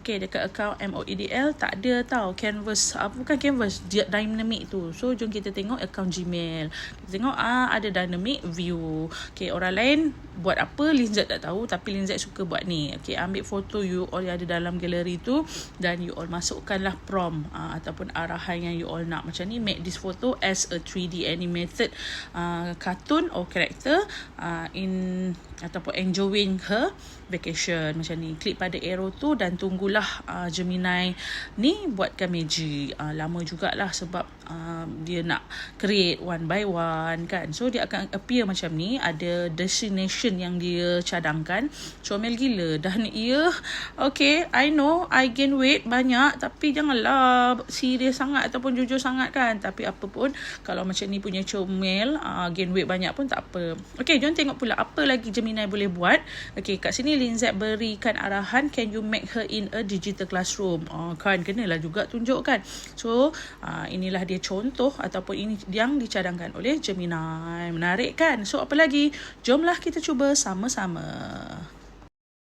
Okay, dekat account MOEDL tak ada tau canvas, bukan canvas, dynamic tu. So jom kita tengok account Gmail. Kita tengok ada dynamic view. Okay, orang lain buat apa Linzat tak tahu, tapi Linzat suka buat ni. Okay, ambil foto you all yang ada dalam galeri tu dan you all masukkanlah prompt ataupun arahan yang you all nak. Macam ni, make this photo as a 3D animated cartoon or character in ataupun enjoying her vacation. Macam ni, klik pada arrow tu dan tunggulah Gemini ni buatkan magic. Lama jugalah sebab dia nak create one by one kan. So dia akan appear macam ni, ada destination yang dia cadangkan. Comel gila. Dan ia okay, I know I gain weight banyak, tapi janganlah serius sangat ataupun jujur sangat kan. Tapi apa pun, kalau macam ni punya comel, gain weight banyak pun tak apa. Okay, jom tengok pula apa lagi Gemini boleh buat. Okay, kat sini Linzat berikan arahan, can you make her in a digital classroom. Kan kenalah juga tunjuk kan. So inilah dia contoh ataupun ini yang dicadangkan oleh Gemini. Menarik kan? So apa lagi? Jomlah kita cuba sama-sama.